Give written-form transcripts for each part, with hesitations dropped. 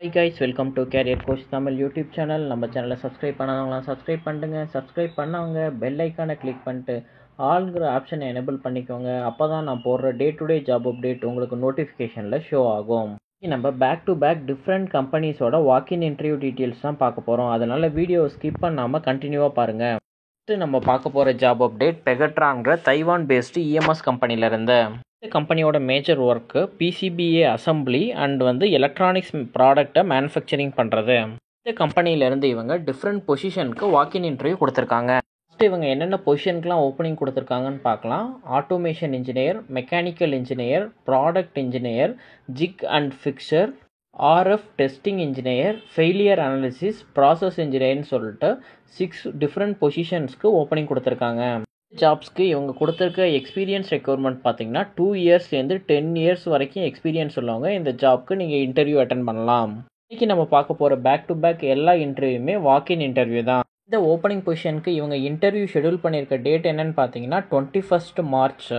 Hi guys, welcome to Career Coach Tamil YouTube channel. நம்ம சேனலை subscribe பண்ணாதவங்களாம் subscribe பண்ணுங்க. சப்ஸ்கிரைப் பண்ணவங்க பெல் ஐக்கானை கிளிக் பண்ணிட்டு ஆல்ங்கிற ஆப்ஷனை எனேபிள் பண்ணிக்கோங்க. அப்போ தான் நான் போடுற day to day job update உங்களுக்கு நோட்டிஃபிகேஷனில் ஷோ ஆகும். நம்ம பேக் டு பேக் டிஃப்ரெண்ட் கம்பெனிஸோட வாக்கின் இன்டர்வியூ டீட்டெயில்ஸ் தான் பார்க்க போகிறோம். அதனால் வீடியோ ஸ்கிப் பண்ணாமல் கண்டினியூவாக பாருங்கள். ஃபஸ்ட்டு நம்ம பார்க்க போகிற ஜாப் அப்டேட் பெகட்ரான்கிற தைவான் பேஸ்டு இஎம்எஸ் கம்பெனியிலேருந்து. கம்பெனியோட major work PCBA assembly and electronics ப்ராடக்டை மேனுஃபேக்சரிங் பண்ணுறது. இந்த கம்பெனியிலேருந்து இவங்க டிஃப்ரெண்ட் பொசிஷனுக்கு வாக்கின் இன்டர்வியூ கொடுத்துருக்காங்க. ஃபஸ்ட்டு இவங்க என்னென்ன பொசிஷனுக்குலாம் ஓப்பனிங் கொடுத்துருக்காங்கன்னு பார்க்கலாம். Automation engineer, mechanical engineer, product engineer, jig and fixture, RF testing engineer, failure analysis, process இன்ஜினியர்னு சொல்லிட்டு 6 டிஃப்ரெண்ட் பொசிஷன்ஸ்க்கு ஓப்பனிங் கொடுத்துருக்காங்க. ஜாப்ஸ்க்கு இவங்க கொடுத்துருக்க எக்ஸ்பீரியன்ஸ் ரெக்யர்மெண்ட் பார்த்தீங்கன்னா 2 இயர்ஸ்லேருந்து 10 இயர்ஸ் வரைக்கும் எக்ஸ்பீரியன்ஸ் உள்ளவங்க இந்த ஜாப்க்கு நீங்கள் இன்டர்வியூ அட்டன் பண்ணலாம். இன்றைக்கி நம்ம பார்க்க போகிற பேக் டு பேக் எல்லா இன்டர்வியூமே வாக்கின் இன்டர்வியூ தான். இந்த ஓப்பனிங் பொசிஷனுக்கு இவங்க இன்டர்வியூ ஷெடியூல் பண்ணியிருக்க டேட் என்னன்னு பார்த்தீங்கன்னா 21 March.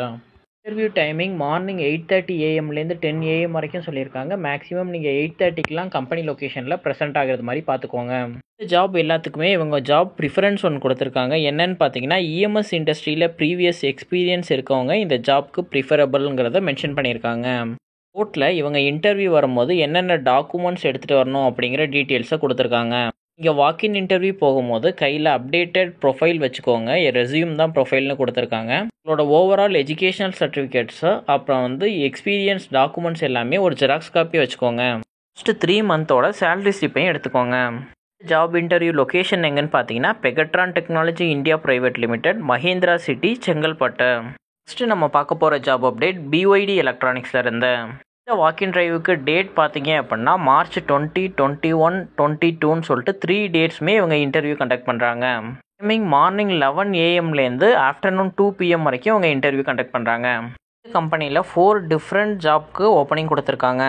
Interview timing morning 8:30 AM-லேருந்து 10 AM வரைக்கும் சொல்லியிருக்காங்க. மேக்ஸிமம் நீங்கள் 8:30க்கெலாம் கம்பெனி லொக்கேஷனில் ப்ரெசென்ட் ஆகிறது மாதிரி பார்த்துக்கோங்க. இந்த ஜாப் எல்லாத்துக்குமே இவங்க ஜாப் ப்ரிஃபரன்ஸ் ஒன்று கொடுத்துருக்காங்க. என்னன்னு பார்த்தீங்கன்னா இஎம்எஸ் இண்டஸ்ட்ரியில் ப்ரீவியஸ் எக்ஸ்பீரியன்ஸ் இருக்கவங்க இந்த ஜாப்க்கு ப்ரிஃபரபிள்ங்கிறத மென்ஷன் பண்ணியிருக்காங்க. கோர்ட்டில் இவங்க இன்டர்வியூ வரும்போது என்னென்ன டாக்குமெண்ட்ஸ் எடுத்துகிட்டு வரணும் அப்படிங்கிற டீட்டெயில்ஸை கொடுத்துருக்காங்க. இங்கே வாக்கின் இன்டர்வியூ போகும்போது கையில் அப்டேட்டட் ப்ரொஃபைல் வச்சுக்கோங்க. ரெஸ்யூம் தான் ப்ரொஃபைல்னு கொடுத்துருக்காங்க. உங்களோட ஓவரால் எஜுகேஷனல் சர்டிஃபிகேட்ஸு அப்புறம் எக்ஸ்பீரியன்ஸ் டாக்குமெண்ட்ஸ் எல்லாமே ஒரு ஜெராக்ஸ் காப்பி வச்சுக்கோங்க. ஃபஸ்ட்டு 3 மந்தோட சேலரி ஸ்லிப்பையும் எடுத்துக்கோங்க. ஜாப் இன்டர்வியூ லொக்கேஷன் எங்கன்னு பார்த்தீங்கன்னா Pegatron technology India private limited, Mahindra city, Chengalpattu. First நம்ம பார்க்க போகிற ஜாப் அப்டேட் பிஒய்டி எலக்ட்ரானிக்ஸ்லேருந்து. இந்த வாக்கின் டிரைவுக்கு டேட் பார்த்தீங்க அப்படின்னா மார்ச் 20, 21, 22ன்னு சொல்லிட்டு 3 டேட்ஸுமே இவங்க இன்டர்வியூ கண்டக்ட் பண்ணுறாங்க. டைமிங் மார்னிங் 11 AM-லேருந்து ஆஃப்டர்நூன் 2 PM வரைக்கும் இவங்க இன்டர்வியூ கண்டக்ட் பண்ணுறாங்க. இந்த கம்பெனியில் 4 டிஃப்ரெண்ட் ஜாப்க்கு ஓப்பனிங் கொடுத்துருக்காங்க.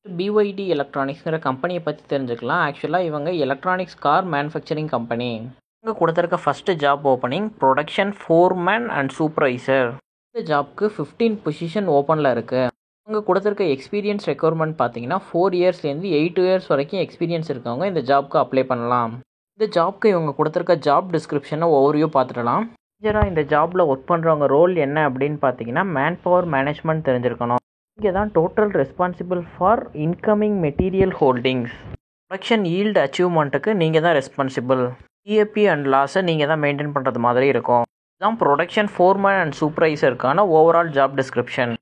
பிஒய்டி எலக்ட்ரானிக்ஸ்ங்கிற கம்பெனியை பற்றி தெரிஞ்சுக்கலாம். ஆக்சுவலாக இவங்க எலக்ட்ரானிக்ஸ் கார் மேனுஃபேக்சரிங் கம்பெனி. இவங்க கொடுத்துருக்க first job opening production foreman and supervisor. இந்த ஜாப்க்கு 15 பொசிஷன் ஓப்பனில் இருக்குது. இவங்க கொடுத்துருக்க எக்ஸ்பீரியன்ஸ் ரெக்யர்மெண்ட் பார்த்தீங்கன்னா 4 இயர்ஸ்லேருந்து 8 இயர்ஸ் வரைக்கும் எக்ஸ்பீரியன்ஸ் இருக்கவங்க இந்த ஜாப்க்கு அப்ளை பண்ணலாம். இந்த ஜாப்க்கு இவங்க கொடுத்துருக்க ஜாப் டிஸ்கிரிப்ஷனை ஓவர்வியூ பார்த்துடலாம். மேஜராக இந்த ஜாபில் ஒர்க் பண்ணுறவங்க ரோல் என்ன அப்படின்னு பார்த்தீங்கன்னா மேன் பவர் மேனேஜ்மெண்ட் தெரிஞ்சிருக்கணும். இங்கே தான் total responsible for incoming material holdings. Production yield அச்சீவ்மெண்ட்டுக்கு நீங்கள் தான் ரெஸ்பான்சிபிள். டிஏபி அண்ட் லாஸை நீங்கள் தான் மெயின்டைன் பண்ணுறது மாதிரி இருக்கும். இதுதான் ப்ரொடக்ஷன் ஃபோர்மேன் அண்ட் சூப்பர்வைசருக்கான ஓவரால் ஜாப் டிஸ்கிரிப்ஷன்.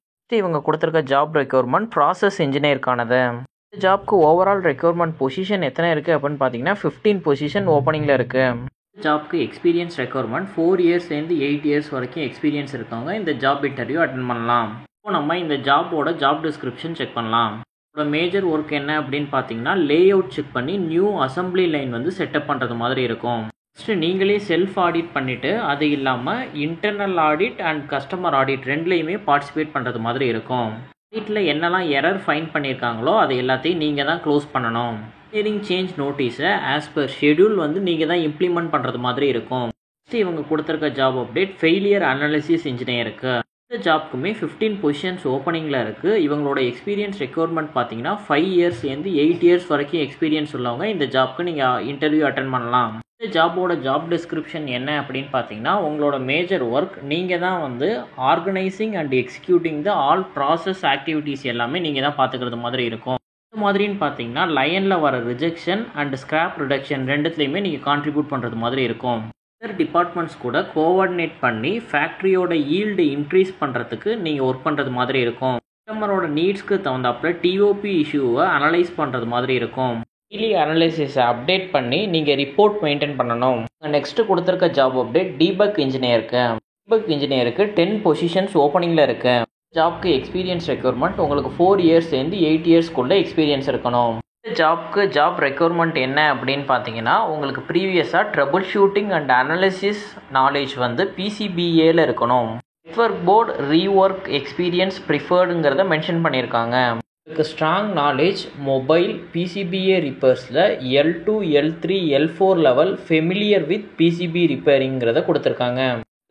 இவங்க கொடுத்துருக்க ஜாப் ரெக்யர்மெண்ட் ப்ராசஸ் இன்ஜினியருக்கானது. இந்த ஜாப்க்கு ஓவரால் ரெக்யர்மெண்ட் பொசிஷன் எத்தனை இருக்குது அப்படின்னு பார்த்தீங்கன்னா 15 பொசிஷன் ஓப்பனிங்கில் இருக்குது. ஜாப்க்கு எக்ஸ்பீரியன்ஸ் ரெக்யர்மெண்ட் 4 இயர்ஸ்லேருந்து 8 இயர்ஸ் வரைக்கும் எக்ஸ்பீரியன்ஸ் இருக்கவங்க இந்த ஜாப் இன்டர்வியூ அட்டன் பண்ணலாம். இப்போ நம்ம இந்த ஜாபோட ஜாப் டிஸ்கிரிப்ஷன் செக் பண்ணலாம். இதோட மேஜர் ஒர்க் என்ன அப்படின்னு பார்த்தீங்கன்னா லே அவுட் செக் பண்ணி நியூ அசம்பிளி லைன் செட்டப் பண்ணுறது மாதிரி இருக்கும். ஃபஸ்ட்டு நீங்களே செல்ஃப் ஆடிட் பண்ணிவிட்டு அது இல்லாமல் internal audit and customer audit ரெண்டுலேயுமே பார்ட்டிசிபேட் பண்ணுறது மாதிரி இருக்கும். ஆடிட்டில் என்னெல்லாம் எரர் ஃபைண்ட் பண்ணியிருக்காங்களோ அது எல்லாத்தையும் நீங்கள் தான் க்ளோஸ் பண்ணணும். இன்ஜினியரிங் சேஞ்ச் நோட்டீஸை ஆஸ் பர் ஷெடியூல் நீங்கள் தான் இம்ப்ளிமெண்ட் பண்ணுறது மாதிரி இருக்கும். ஃபஸ்ட்டு இவங்க கொடுத்துருக்க ஜாப் அப்டேட் ஃபெயிலியர் அனாலிசிஸ் இன்ஜினியருக்கு. இந்த ஜாப்க்குமே 15 பொசிஷன்ஸ் ஓப்பனிங்கில் இருக்குது. இவங்களோட எக்ஸ்பீரியன்ஸ் ரெக்யர்மெண்ட் பார்த்தீங்கன்னா 5 இயர்ஸ்லேருந்து 8 இயர்ஸ் வரைக்கும் எக்ஸ்பீரியன்ஸ் உள்ளவங்க இந்த ஜாப்க்கு நீங்கள் இன்டர்வியூ அட்டன் பண்ணலாம். இந்த ஜாபோட ஜாப் டிஸ்கிரிப்ஷன் என்ன அப்படின்னு பார்த்தீங்கன்னா உங்களோட மேஜர் ஒர்க் நீங்கள் தான் organising and executing the all process activities எல்லாமே நீங்கள் தான் பார்த்துக்கிறது மாதிரி இருக்கும். இது மாதிரின்னு பார்த்தீங்கன்னா லைனில் வர ரிஜெக்ஷன் அண்ட் ஸ்கிராப் ரிடக்ஷன் ரெண்டுத்துலேயுமே நீங்கள் கான்ட்ரிபியூட் பண்ணுறது மாதிரி இருக்கும். அதர் டிபார்ட்மெண்ட்ஸ் கூட கோஆர்டினேட் பண்ணி ஃபேக்ட்ரியோட ஈல்டு இன்க்ரீஸ் பண்ணுறதுக்கு நீங்கள் ஒர்க் பண்ணுறது மாதிரி இருக்கும். கஸ்டமரோட நீட்ஸ்க்கு தகுந்தாப்புல டிஓபி இஷ்யூவை அனலைஸ் பண்ணுறது மாதிரி இருக்கும். டெய்லி அனலைசிஸை அப்டேட் பண்ணி நீங்கள் ரிப்போர்ட் மெயின்டைன் பண்ணணும். நெக்ஸ்ட்டு கொடுத்துருக்க ஜாப் அப்டேட் டீபக் இன்ஜினியருக்கு. டீபக் இன்ஜினியருக்கு 10 பொசிஷன்ஸ் ஓப்பனிங்கில் இருக்குது. ஜாப்க்கு எக்ஸ்பீரியன்ஸ் ரெக்யர்மெண்ட் உங்களுக்கு 4 இயர்ஸ்லேருந்து 8 இயர்ஸ்க்குள்ளே எக்ஸ்பீரியன்ஸ் இருக்கணும். இந்த ஜாப்க்கு ஜாப் ரெக்யர்மெண்ட் என்ன அப்படின்னு பார்த்தீங்கன்னா உங்களுக்கு ப்ரீவியஸாக trouble shooting and analysis knowledge பிசிபிஏல இருக்கணும். நெட்வொர்க் போர்டு ரீஒர்க் எக்ஸ்பீரியன்ஸ் ப்ரிஃபர்டுங்கிறத மென்ஷன் பண்ணியிருக்காங்க. உங்களுக்கு ஸ்ட்ராங் நாலேஜ் மொபைல் பிசிபிஏ ரிப்பேர்ஸில் L2, L3, L4 level familiar with PCB ரிப்பேரிங்கிறத கொடுத்துருக்காங்க.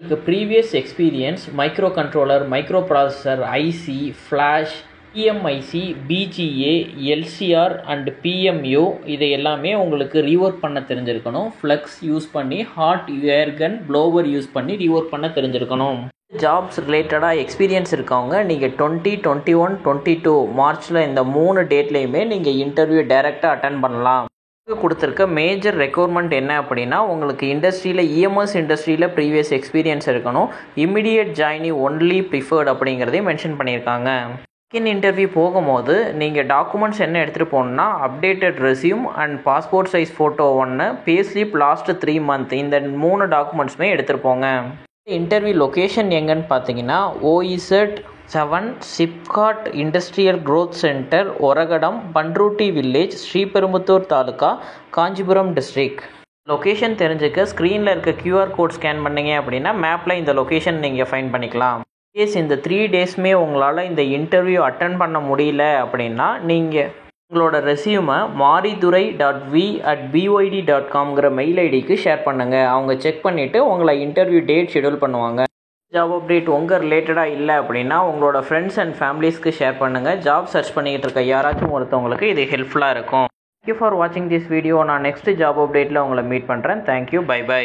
உங்களுக்கு previous experience micro controller, micro processor, IC, flash, EMIC, BGA, LCR and PMU இதை எல்லாமே உங்களுக்கு ரீஒர்க் பண்ண தெரிஞ்சிருக்கணும். ஃப்ளக்ஸ் யூஸ் பண்ணி, ஹாட் ஏர்கன் ப்ளோவர் யூஸ் பண்ணி ரீஒர்க் பண்ண தெரிஞ்சிருக்கணும். ஜாப்ஸ் ரிலேட்டடாக எக்ஸ்பீரியன்ஸ் இருக்கவங்க நீங்கள் 20, 21, 22 மார்ச்சில் இந்த 3 டேட்லேயுமே நீங்கள் இன்டர்வியூ டைரெக்டாக அட்டன் பண்ணலாம். கொடுத்துருக்க மேஜர் ரெக்குவயர்மெண்ட் என்ன அப்படின்னா, உங்களுக்கு இண்டஸ்ட்ரியில் இஎம்எஸ் இண்டஸ்ட்ரியில் ப்ரீவியஸ் எக்ஸ்பீரியன்ஸ் இருக்கணும். இமிடியேட் ஜாயினி ஒன்லி ப்ரிஃபர்ட் அப்படிங்கிறதையும் மென்ஷன் பண்ணியிருக்காங்க. செகண்ட் இன்டர்வியூ போகும்போது நீங்கள் டாக்குமெண்ட்ஸ் என்ன எடுத்துகிட்டு போகணுன்னா, updated resume and passport size photo 1, payslip last 3 month இந்த 3 டாக்குமெண்ட்ஸுமே எடுத்துகிட்டு போங்க. இன்டர்வியூ லொக்கேஷன் எங்கன்னு பார்த்தீங்கன்னா, OZ7 SIPCOT industrial growth centre, Oragadam, Panruti village, Sriperumbudur taluka, Kanchipuram district. Location தெரிஞ்சுக்க ஸ்க்ரீனில் இருக்க QR கோட் ஸ்கேன் பண்ணிங்க அப்படின்னா மேப்பில் இந்த லொக்கேஷன் நீங்கள் ஃபைண்ட் பண்ணிக்கலாம். இந்த 3 டேஸ்மே உங்களால் இந்த இன்டர்வியூ அட்டன் பண்ண முடியல அப்படின்னா, நீங்கள் உங்களோட ரெஸ்யூமை maridhurai.v@byd.com மெயில் ஐடிக்கு ஷேர் பண்ணுங்கள். அவங்க செக் பண்ணிவிட்டு உங்களை இன்டர்வியூ டேட் ஷெடியூல் பண்ணுவாங்க. ஜாப் அப்டேட் உங்கள் ரிலேட்டடாக இல்லை அப்படின்னா உங்களோட ஃப்ரெண்ட்ஸ் அண்ட் ஃபேமிலிஸ்க்கு ஷேர் பண்ணுங்கள். ஜாப் சர்ச் பண்ணிக்கிட்டு இருக்க யாராச்சும் ஒருத்தவங்களுக்கு இது ஹெல்ப்ஃபுல்லாக இருக்கும். தேங்க்யூ ஃபார் வாட்சிங் திஸ் வீடியோ. நான் நெக்ஸ்ட் ஜாப் அப்டேட்டில் உங்களை மீட் பண்ணுறேன். Thank you, bye by.